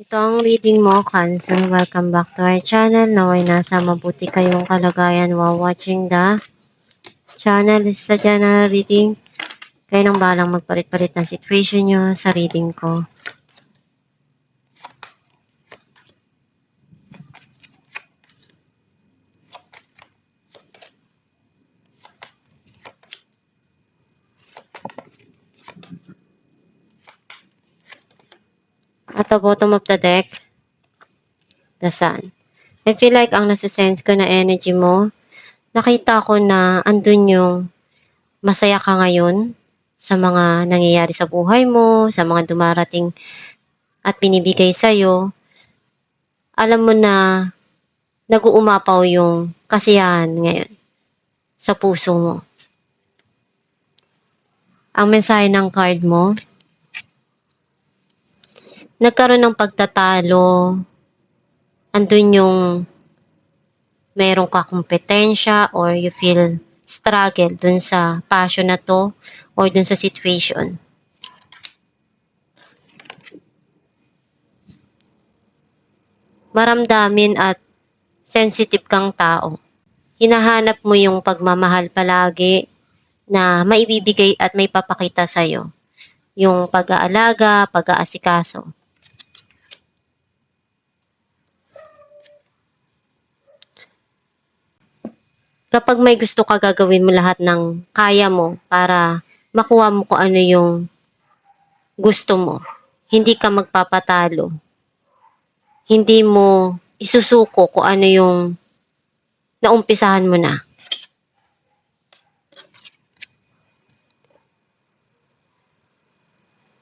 Ito ang reading mo, Cancer. Welcome back to our channel. Naway nasa mabuti kayong kalagayan while watching the channel. Sa general reading, kayo nang balang magpalit-palit ng situation nyo sa reading ko. At the bottom of the deck, the Sun. I feel like ang nasa-sense ko na energy mo, nakita ko na andun yung masaya ka ngayon sa mga nangyayari sa buhay mo, sa mga dumarating at binibigay sa'yo. Alam mo na nag-uumapaw yung kasiyahan ngayon sa puso mo. Ang mensahe ng card mo, nagkaroon ng pagtatalo, andun yung meron ka kompetensya or you feel struggle dun sa passion na to or dun sa situation. Maramdamin at sensitive kang tao. Hinahanap mo yung pagmamahal palagi na maibibigay at may papakita sa'yo. Yung pag-aalaga, pag-aasikaso. Kapag may gusto ka, gagawin mo lahat ng kaya mo para makuha mo kung ano yung gusto mo. Hindi ka magpapatalo. Hindi mo isusuko kung ano yung naumpisahan mo na.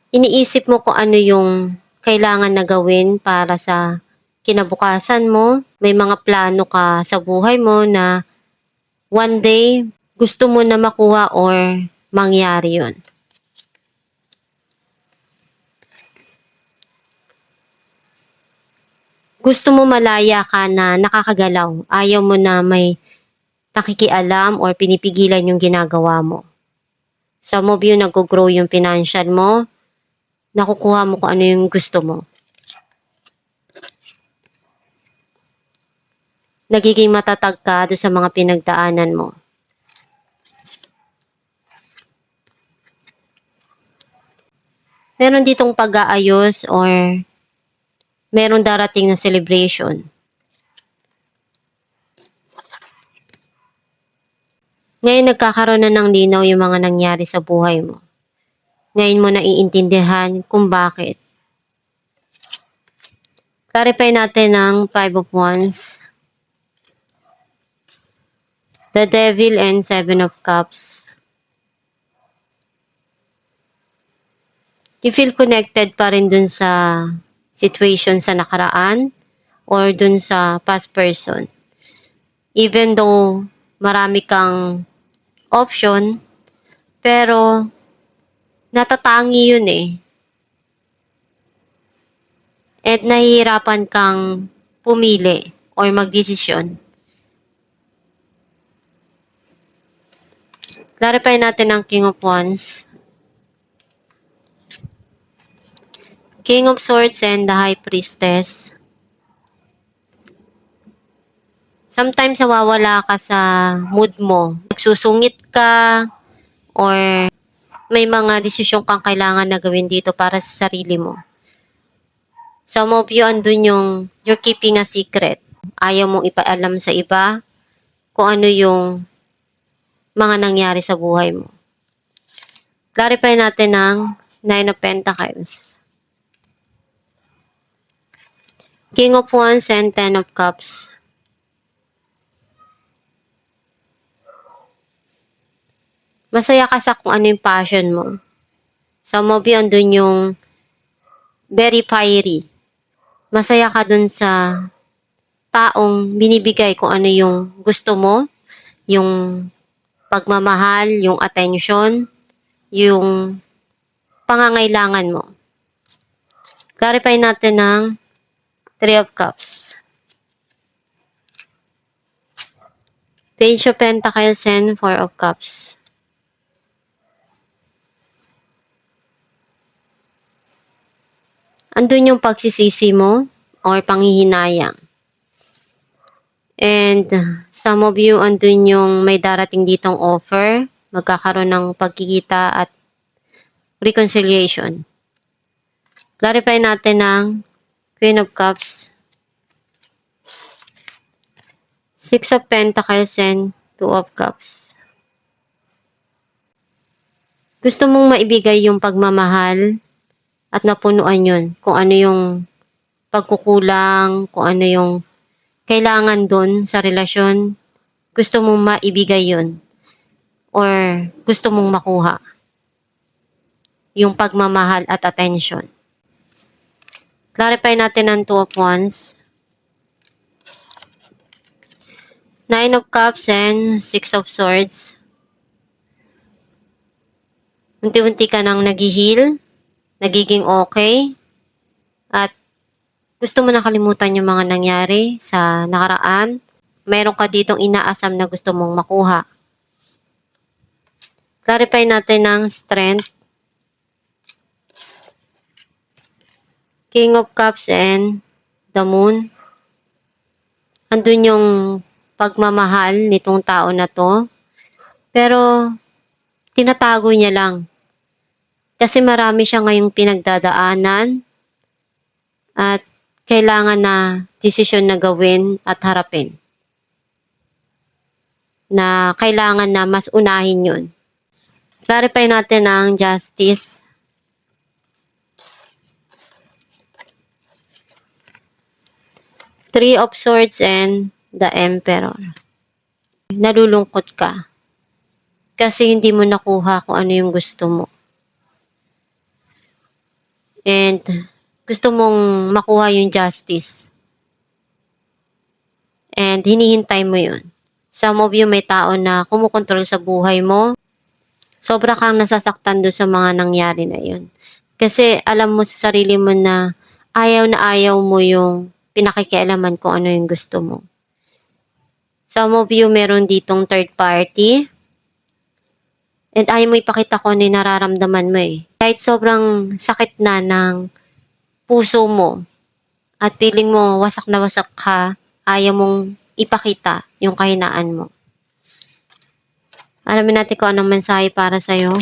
Iniisip mo kung ano yung kailangan na gawin para sa kinabukasan mo. May mga plano ka sa buhay mo na one day gusto mo na makuha or mangyari yun. Gusto mo malaya ka na nakakagalaw. Ayaw mo na may nakikialam or pinipigilan yung ginagawa mo. Some of you, nag-grow yung financial mo. Nakukuha mo kung ano yung gusto mo. Nagiging matatag ka doon sa mga pinagdaanan mo. Meron ditong pag-aayos or meron darating na celebration. Ngayon nagkakaroon na ng linaw yung mga nangyari sa buhay mo. Ngayon mo naiintindihan kung bakit. Clarify natin ang 5 of Wands, the Devil, and 7 of Cups. You feel connected pa rin dun sa situation sa nakaraan or dun sa past person. Even though marami kang option, pero natatangi yun eh. At nahihirapan kang pumili or magdesisyon. Clarify natin ang King of Wands, King of Swords, and the High Priestess. Sometimes nawawala ka sa mood mo. Nagsusungit ka or may mga desisyon kang kailangan na gawin dito para sa sarili mo. Some of you, andun yung you're keeping a secret. Ayaw mong ipaalam sa iba kung ano yung mga nangyari sa buhay mo. Clarify natin ang 9 of Pentacles, King of Wands, and 10 of Cups. Masaya ka sa kung ano yung passion mo. Some of you, andun yung very fiery. Masaya ka dun sa taong binibigay kung ano yung gusto mo, yung pagmamahal, yung attention, yung pangangailangan mo. Clarify natin ang 3 of Cups, Page of Pentacles, and 4 of Cups. andun yung pagsisisi mo or panghihinayang. And some of you, andun yung may darating ditong offer, magkakaroon ng pagkikita at reconciliation. Clarify natin ng Queen of Cups, Six of Pentacles, and Two of Cups. Gusto mong maibigay yung pagmamahal at napunuan yun. Kung ano yung pagkukulang, kung ano yung kailangan doon sa relasyon, gusto mong maibigay yun. Or gusto mong makuha yung pagmamahal at attention. Clarify natin ang Two of Wands, Nine of Cups, and Six of Swords. Unti-unti ka nang nag-heal, nagiging okay, at gusto mo nakalimutan yung mga nangyari sa nakaraan. Meron ka ditong inaasam na gusto mong makuha. Clarify natin ng Strength, King of Cups, and the Moon. Andun yung pagmamahal nitong tao na to. Pero, tinatago niya lang. Kasi marami siya ngayong pinagdadaanan at kailangan na desisyon na gawin at harapin. Na kailangan na mas unahin yun. Clarify natin ang Justice, Three of Swords, and the Emperor. Nalulungkot ka kasi hindi mo nakuha kung ano yung gusto mo. And gusto mong makuha yung justice. And hinihintay mo yun. Some of you may tao na kumukontrol sa buhay mo. Sobra kang nasasaktan doon sa mga nangyari na yun. Kasi alam mo sa sarili mo na ayaw mo yung pinakikialaman kung ano yung gusto mo. Some of you meron ditong third party. And ayaw mo ipakita kung ano yung nararamdaman mo eh. Kahit sobrang sakit na ng puso mo at feeling mo wasak na wasak ka, ayaw mong ipakita yung kahinaan mo. Alamin natin kung anong mensahe para sa'yo.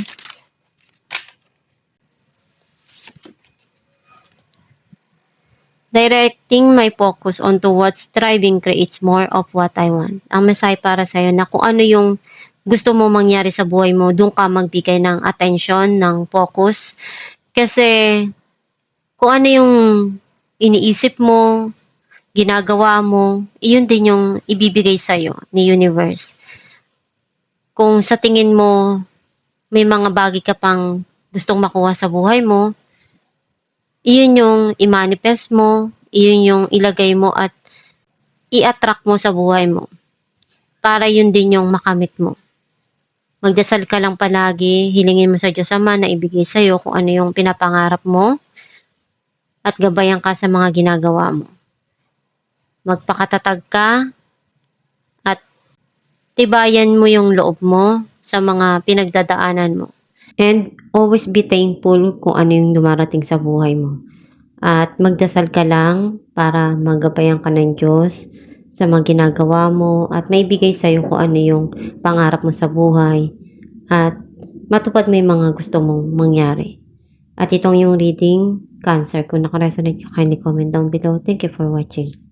Directing my focus onto what's striving creates more of what I want. Ang mensahe para sa'yo na kung ano yung gusto mo mangyari sa buhay mo, doon ka magbigay ng attention, ng focus. Kasi kung ano yung iniisip mo, ginagawa mo, iyon din yung ibibigay sa'yo ni universe. Kung sa tingin mo, may mga bagay ka pang gustong makuha sa buhay mo, iyon yung i-manifest mo, iyon yung ilagay mo at i-attract mo sa buhay mo. Para yun din yung makamit mo. Magdasal ka lang palagi, hilingin mo sa Diyos Ama na ibigay sa'yo kung ano yung pinapangarap mo at gabayan ka sa mga ginagawa mo. Magpakatatag ka at tibayan mo yung loob mo sa mga pinagdadaanan mo. And always be thankful kung ano yung dumarating sa buhay mo. At magdasal ka lang para magabayan ka ng Diyos sa mga ginagawa mo at maibigay sa'yo kung ano yung pangarap mo sa buhay at matupad mo yung mga gusto mong mangyari. At itong yung reading, Cancer. Kung nakaresonate ka, kindly comment down below. Thank you for watching.